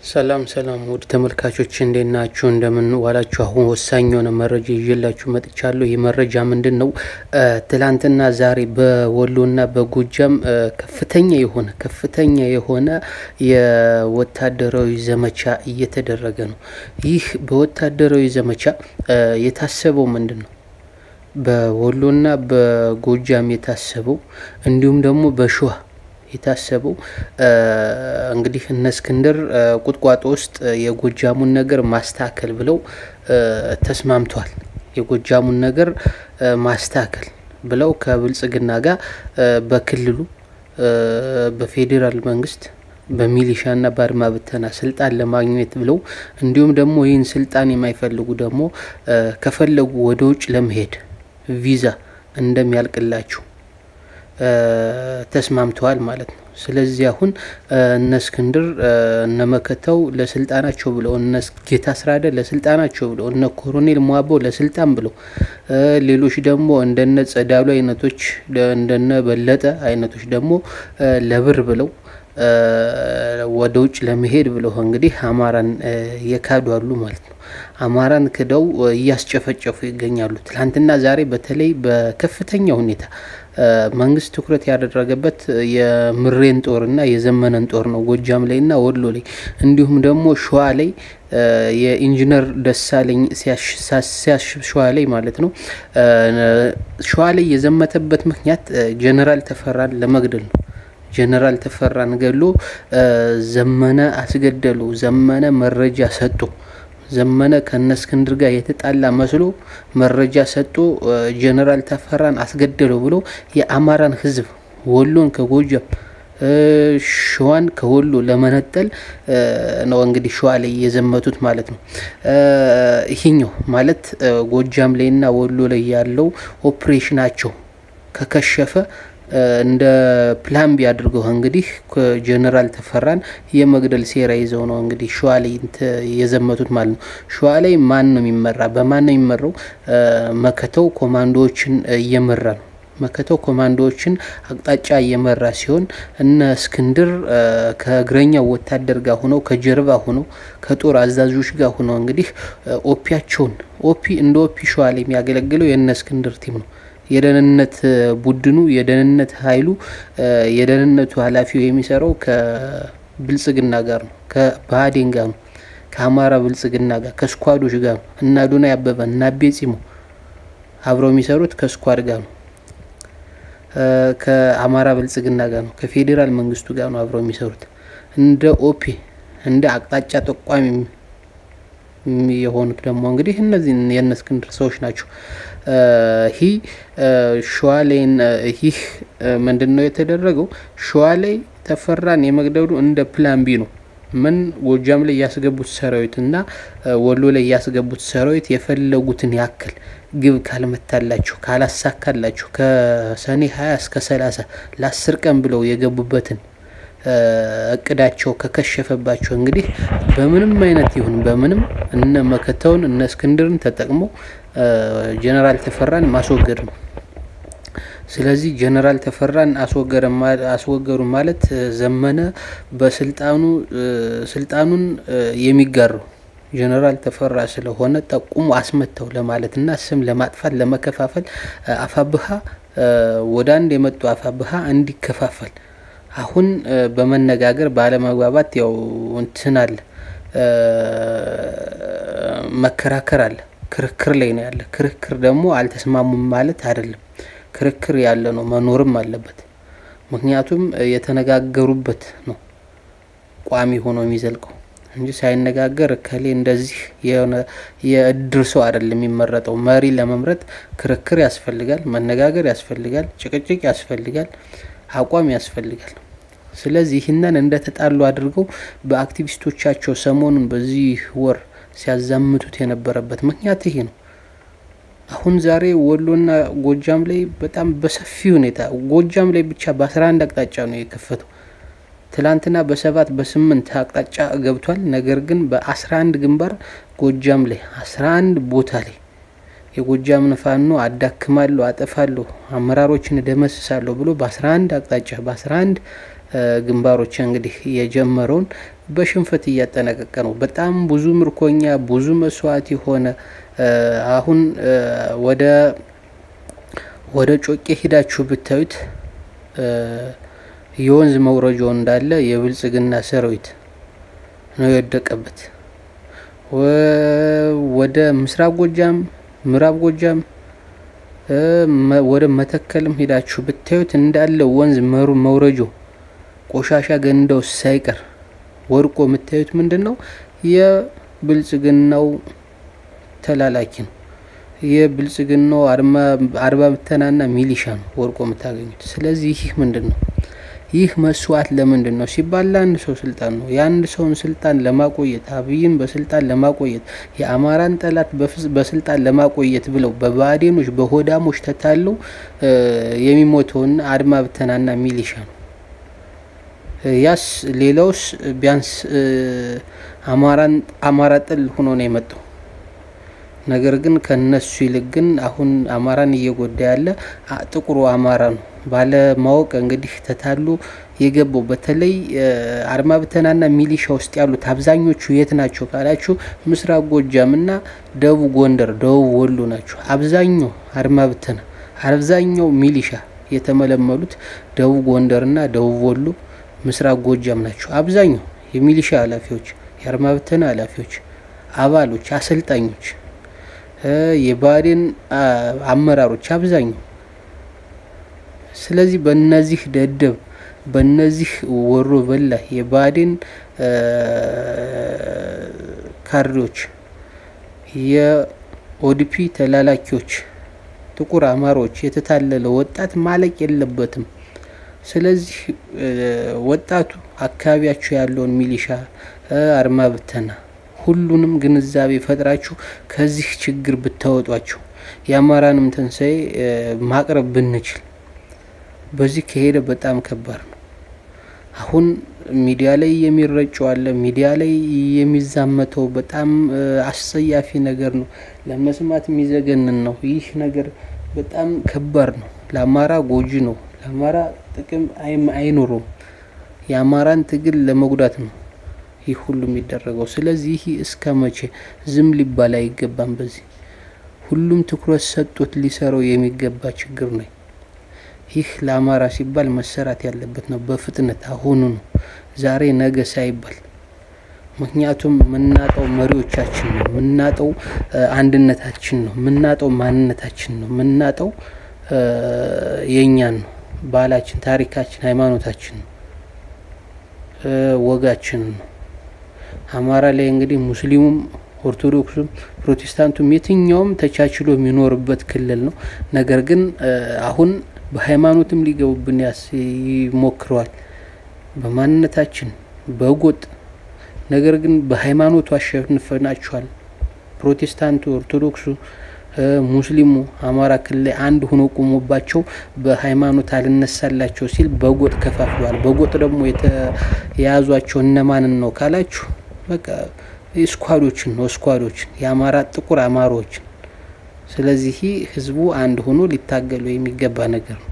ሰላም ሰላም ውድ ተመልካቾች እንዴት ናችሁ? እንደምን ዋላችሁ? አሁን ወሳኝ የሆነ መረጃ ይዤላችሁ መጥቻለሁ። ይህ መረጃ ምንድነው? ትላንትና ዛሬ በወሎና በጎጃም ከፍተኛ የሆነ የወታደራዊ ዘመቻ እየተደረገ ነው። ይህ በወታደራዊ ዘመቻ የታሰበው ምንድነው? በወሎና በጎጃም የታሰበው እንዲሁም ደግሞ በሸዋ የታሰበው እንግዲህ እነ እስክንድር ቁጥቋጦ ውስጥ የጎጃሙን ነገር ማስተካከል ብለው ተስማምቷል። የጎጃሙን ነገር ማስተካከል ብለው ከብልጽግና ጋር በክልሉ በፌዴራል መንግስት በሚሊሻና በአድማ ብተና ስልጣን ለማግኘት ብለው እንዲሁም ደግሞ ይህን ስልጣን የማይፈልጉ ደግሞ ከፈለጉ ወደ ውጭ ለመሄድ ቪዛ እንደሚያልቅላቸው ተስማምተዋል ማለት ነው። ስለዚህ አሁን እነ እስክንድር እነ መከተው ለስልጣናቸው ብለው እነ ጌታ ስራደ ለስልጣናቸው ብለው እነ ኮሎኔል ሟቦ ለስልጣን ብለው ሌሎች ደግሞ እንደነ ጸዳሉ አይነቶች እንደነ በለጠ አይነቶች ደግሞ ለብር ብለው ወደ ውጭ ለመሄድ ብለው እንግዲህ አማራን የካዱ አሉ ማለት ነው። አማራን ክደው እያስጨፈጨፉ ይገኛሉ። ትላንትና ዛሬ በተለይ በከፍተኛ ሁኔታ መንግስት ትኩረት ያደረገበት የምሬን ጦርና የዘመነን ጦር ነው። ጎጃም ላይና ወሎ ላይ እንዲሁም ደግሞ ሸዋ ላይ የኢንጂነር ደሳለኝ ሲያሽ ሸዋ ላይ ማለት ነው። ሸዋ ላይ የዘመተበት ምክንያት ጀነራል ተፈራን ለመግደል ነው። ጀነራል ተፈራን ገሎ ዘመነ አስገደሉ። ዘመነ መረጃ ሰጡ። ዘመነ ከነ እስክንድር ጋር የተጣላ መስሎ መረጃ ሰጡ። ጀነራል ተፈራን አስገደሉ ብሎ የአማራን ህዝብ ወሎን ከጎጃም ሸዋን ከወሎ ለመነጠል ነው እንግዲህ ሸዋ ላይ የዘመቱት ማለት ነው። ይሄኛው ማለት ጎጃም ላይና ወሎ ላይ ያለው ኦፕሬሽናቸው ከከሸፈ እንደ ፕላን ቢያድርገው እንግዲህ ጀነራል ተፈራን የመግደል ሴራ ይዘው ነው እንግዲህ ሸዋ ላይ የዘመቱት ማለት ነው። ሸዋ ላይ ማን ነው የሚመራ? በማን ነው የሚመራው? መከተው ኮማንዶዎችን እየመራ ነው። መከተው ኮማንዶዎችን አቅጣጫ እየመራ ሲሆን እነ እስክንድር ከእግረኛው ወታደር ጋር ሆነው ከጀርባ ሆነው ከጦር አዛዦች ጋር ሆነው እንግዲህ ኦፒያቸውን እንደ ኦፒ ሸዋ ላይ የሚያገለግለው የነ እስክንድር ቲም ነው። የደህንነት ቡድኑ የደህንነት ኃይሉ የደህንነቱ ኃላፊው የሚሰራው ከብልጽግና ጋር ነው። ከባዴን ጋር ነው። ከአማራ ብልጽግና ጋር ከስኳዶች ጋር ነው። እና ዶና ያበበ እና ቤጺሞ አብረው የሚሰሩት ከስኳድ ጋር ነው። ከአማራ ብልጽግና ጋር ነው። ከፌዴራል መንግስቱ ጋር ነው አብረው የሚሰሩት። እንደ ኦፒ እንደ አቅጣጫ ተቋሚ የሆኑት ደግሞ እንግዲህ እነዚህ የነ እስክንድር ሰዎች ናቸው። ሸዋ ላይ ይህ ምንድነው የተደረገው? ሸዋ ላይ ተፈራን የመግደሉ እንደ ፕላን ቢ ነው። ምን ጎጃም ላይ ያስገቡት ሰራዊትና ወሎ ላይ ያስገቡት ሰራዊት የፈለጉትን ያክል ግብ ካልመታላችሁ ካላሳካላችሁ ከሰኔ 20 እስከ 30 ለ10 ቀን ብለው የገቡበትን እቅዳቸው ከከሸፈባቸው እንግዲህ በምንም አይነት ይሁን በምንም እነ መከተውን እነ እስክንድርን ተጠቅሞ ጀነራል ተፈራን ማስወገድ ነው። ስለዚህ ጀነራል ተፈራን አስወገሩ ማለት ዘመነ ስልጣኑን የሚጋራው ጀነራል ተፈራ ስለሆነ ጠቁሞ አስመተው ለማለትና ስም ለማጥፋት ለመከፋፈል አፋብሃ ወደ አንድ የመጡ አፋብሃ እንዲከፋፈል አሁን በመነጋገር ባለመግባባት ያው እንትን አለ መከራከር አለ። ክርክር ላይ ነው ያለ። ክርክር ደግሞ አልተስማሙም ማለት አይደለም። ክርክር ያለ ነው መኖርም አለበት። ምክንያቱም የተነጋገሩበት ነው ቋሚ ሆኖ የሚዘልቀው እንጂ ሳይነጋገር ከሌ እንደዚህ የእድር ሰው አይደለም የሚመረጠው። መሪ ለመምረጥ ክርክር ያስፈልጋል፣ መነጋገር ያስፈልጋል፣ ጭቅጭቅ ያስፈልጋል፣ አቋም ያስፈልጋል። ስለዚህ ይህንን እንደተጣሉ አድርገው በአክቲቪስቶቻቸው ሰሞኑን በዚህ ወር ሲያዛምቱት የነበረበት ምክንያት ይሄ ነው። አሁን ዛሬ ወሎና ጎጃም ላይ በጣም በሰፊ ሁኔታ ጎጃም ላይ ብቻ በ11 አቅጣጫ ነው የከፈተው። ትላንትና በ7 በ8 አቅጣጫ ገብቷል። ነገር ግን በ11 ግንባር ጎጃም ላይ 11 ቦታ ላይ የጎጃም ፋኖ አዳክማለሁ፣ አጠፋለሁ፣ አመራሮችን ደመስሳለሁ ብሎ በ11 አቅጣጫ በ11 ግንባሮች እንግዲህ የጀመረውን በሽንፈት እያጠናቀቀ ነው። በጣም ብዙ ምርኮኛ ብዙ መስዋዕት የሆነ አሁን ወደ ጮቄ ሄዳችሁ ብታዩት የወንዝ መውረጃው እንዳለ የብልጽግና ሰራዊት ነው የወደቀበት። ወደ ምስራቅ ጎጃም ምዕራብ ጎጃም ወደ መተከልም ሄዳችሁ ብታዩት እንዳለ ወንዝ መውረጃው ቆሻሻ ገንዳው ሳይቀር ወርቆ የምታዩት ምንድነው? የብልጽግናው ተላላኪ ነው። የብልጽግናው አርባ ብተናና ሚሊሻ ነው ወርቆ የምታገኙት። ስለዚህ ይህ ምንድነው? ይህ መስዋዕት ለምንድነው ሲባል ለአንድ ሰው ስልጣን ነው። የአንድ ሰውን ስልጣን ለማቆየት አብይን በስልጣን ለማቆየት የአማራን ጠላት በስልጣን ለማቆየት ብለው በባዴኖች በሆዳሞች ተታለው የሚሞተውና አድማ ብተናና ሚሊሻ ነው። ያስ ሌላውስ ቢያንስ አማራ ጥል ሆኖ ነው የመጣው። ነገር ግን ከነሱ ይልቅ ግን አሁን አማራን እየጎዳ ያለ ጥቁሩ አማራ ነው። ባለ ማወቅ እንግዲህ ተታሉ የገባው በተለይ አድማ ብተናና ሚሊሻ ውስጥ ያሉት አብዛኞቹ የት ናቸው ካላችሁ ምስራቅ ጎጃምና ደቡብ ጎንደር ደቡብ ወሎ ናቸው። አብዛኛው አድማ ብተና አብዛኛው ሚሊሻ የተመለመሉት ደቡብ ጎንደርና ደቡብ ወሎ ምስራቅ ጎጃም ናቸው። አብዛኛው የሚሊሻ ኃላፊዎች የአድማ ብተና ኃላፊዎች አባሎች አሰልጣኞች የባዴን አመራሮች አብዛኛው። ስለዚህ በእነዚህ ደደብ በእነዚህ ወሮ በላ የባዴን ካድሬዎች የኦዲፒ ተላላኪዎች ጥቁር አማሮች የተታለለ ወጣት ማለቅ የለበትም። ስለዚህ ወጣቱ አካባቢያችሁ ያለውን ሚሊሻ አድማ ብተና ሁሉንም ግንዛቤ ፈጥራችሁ ከዚህ ችግር ብታወጧቸው የአማራንም ተንሳይ ማቅረብ ብንችል በዚህ ከሄደ በጣም ከባድ ነው። አሁን ሚዲያ ላይ የሚረጨው አለ ሚዲያ ላይ የሚዛመተው በጣም አስጸያፊ ነገር ነው። ለመስማት የሚዘገንን ነው። ይህ ነገር በጣም ከባድ ነው። ለአማራ ጎጂ ነው። ለአማራ ጥቅም አይኖረውም። የአማራን ትግል ለመጉዳት ነው ይህ ሁሉ የሚደረገው። ስለዚህ እስከመቼ ዝም ሊባል አይገባም። በዚህ ሁሉም ትኩረት ሰጥቶት ሊሰራው የሚገባ ችግር ነው። ይህ ለአማራ ሲባል መሰራት ያለበት ነው በፍጥነት አሁኑ ነው ዛሬ ነገ ሳይባል። ምክንያቱም ምናጣው መሪዎቻችን ነው፣ ምናጣው አንድነታችን ነው፣ ምናጣው ማንነታችን ነው፣ ምናጣው የኛን ነው ባህላችን፣ ታሪካችን፣ ሃይማኖታችን ነው፣ ወጋችን ነው። አማራ ላይ እንግዲህ ሙስሊሙም ኦርቶዶክሱም ፕሮቴስታንቱም የትኛውም ተቻችሎ የሚኖርበት ክልል ነው። ነገር ግን አሁን በሃይማኖትም ሊገቡብን ይሞክራል በማንነታችን በጎጥ። ነገር ግን በሃይማኖቱ አሸንፈናቸዋል። ፕሮቴስታንቱ ኦርቶዶክሱ ሙስሊሙ አማራ ክልል አንድ ሆኖ ቆሞባቸው በሃይማኖት አልነሳላቸው ሲል በጎጥ ከፋፍሏል። በጎጥ ደግሞ የተያዟቸው እነማንን ነው ካላችሁ በቃ ስኳዶችን የአማራ ጥቁር አማሮችን። ስለዚህ ህዝቡ አንድ ሆኖ ሊታገሉ የሚገባ ነገር ነው።